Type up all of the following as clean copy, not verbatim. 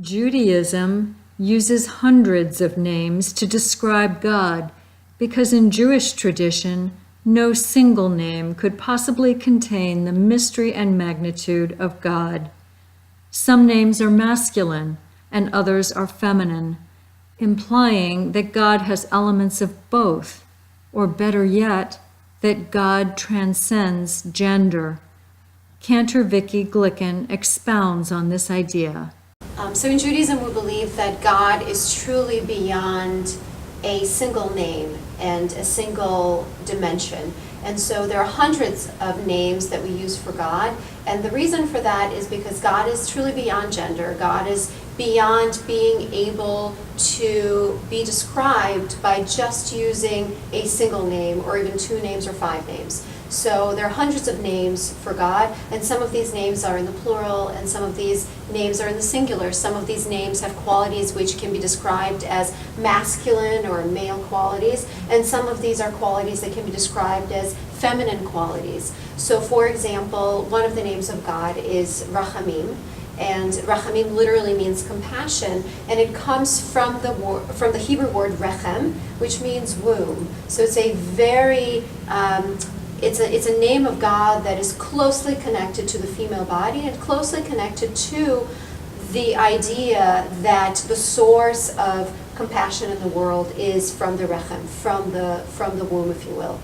Judaism uses hundreds of names to describe God because in Jewish tradition, no single name could possibly contain the mystery and magnitude of God. Some names are masculine and others are feminine, implying that God has elements of both, or better yet, that God transcends gender. Cantor Vicky Glicken expounds on this idea. So in Judaism, we believe that God is truly beyond a single name and a single dimension. And so there are hundreds of names that we use for God. And the reason for that is because God is truly beyond gender. God is beyond being able to be described by just using a single name or even two names or five names. So there are hundreds of names for God, and some of these names are in the plural, and some of these names are in the singular. Some of these names have qualities which can be described as masculine or male qualities, and some of these are qualities that can be described as feminine qualities. So for example, one of the names of God is Rachamim, and Rachamim literally means compassion, and it comes from the Hebrew word rechem, which means womb. So it's a very it's a name of God that is closely connected to the female body and closely connected to the idea that the source of compassion in the world is from the rechem, from the womb, if you will.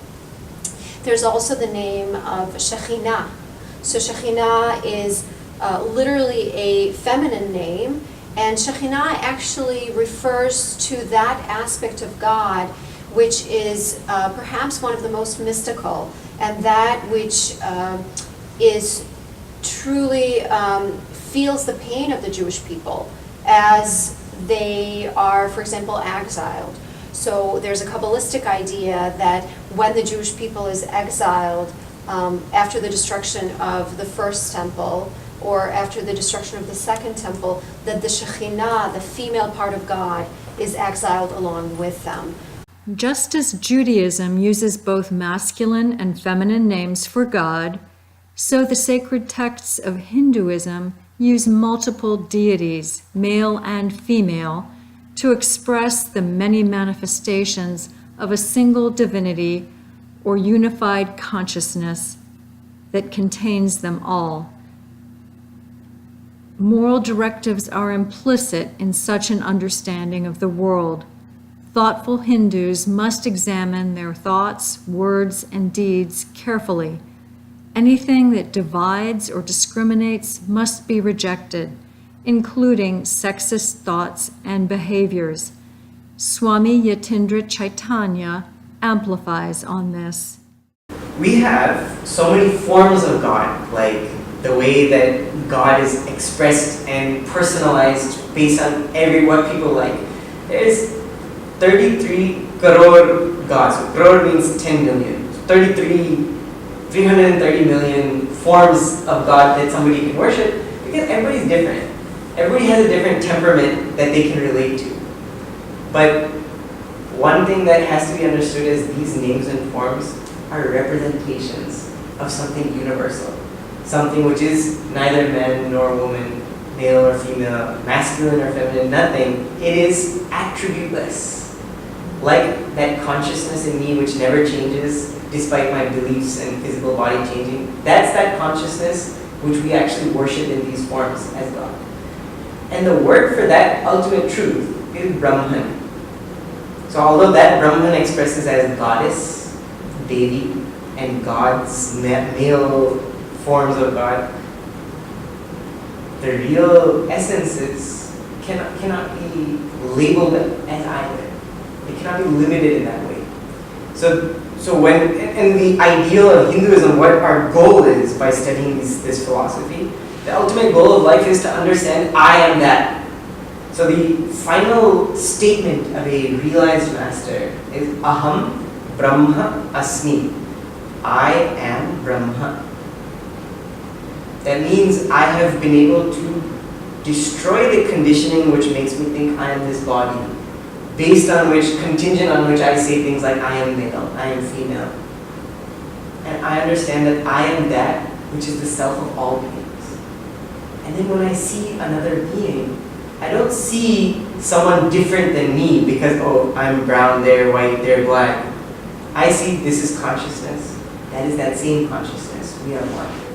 There's also the name of Shekhinah. So Shekhinah is literally a feminine name, and Shekhinah actually refers to that aspect of God which is perhaps one of the most mystical, and that which is truly feels the pain of the Jewish people as they are, for example, exiled. So there's a Kabbalistic idea that when the Jewish people is exiled after the destruction of the first temple, or after the destruction of the second temple, that the Shekhinah, the female part of God, is exiled along with them. Just as Judaism uses both masculine and feminine names for God, so the sacred texts of Hinduism use multiple deities, male and female, to express the many manifestations of a single divinity or unified consciousness that contains them all. Moral directives are implicit in such an understanding of the world. Thoughtful Hindus must examine their thoughts, words, and deeds carefully. Anything that divides or discriminates must be rejected, including sexist thoughts and behaviors. Swami Yatindra Chaitanya amplifies on this. We have so many forms of God, like the way that God is expressed and personalized based on what people like. There's 33 crore gods. Crore means 10 million. 330 million forms of God that somebody can worship, because everybody's different. Everybody has a different temperament that they can relate to. But one thing that has to be understood is these names and forms are representations of something universal. Something which is neither man nor woman, male or female, masculine or feminine, nothing. It is attributeless. Like that consciousness in me which never changes despite my beliefs and physical body changing, that's that consciousness which we actually worship in these forms as God. And the word for that ultimate truth is Brahman. So although that Brahman expresses as goddess, deity, and gods, male forms of God, the real essences cannot be labeled as either. It cannot be limited in that way. So when, and the ideal of Hinduism, what our goal is by studying this philosophy, the ultimate goal of life is to understand I am that. So the final statement of a realized master is Aham Brahma Asmi. I am Brahma. That means I have been able to destroy the conditioning which makes me think I am this body, based on which, contingent on which I say things like I am male, I am female. And I understand that I am that which is the self of all beings. And then when I see another being, I don't see someone different than me because, oh, I'm brown, they're white, they're black. I see this is consciousness. That is that same consciousness. We are one.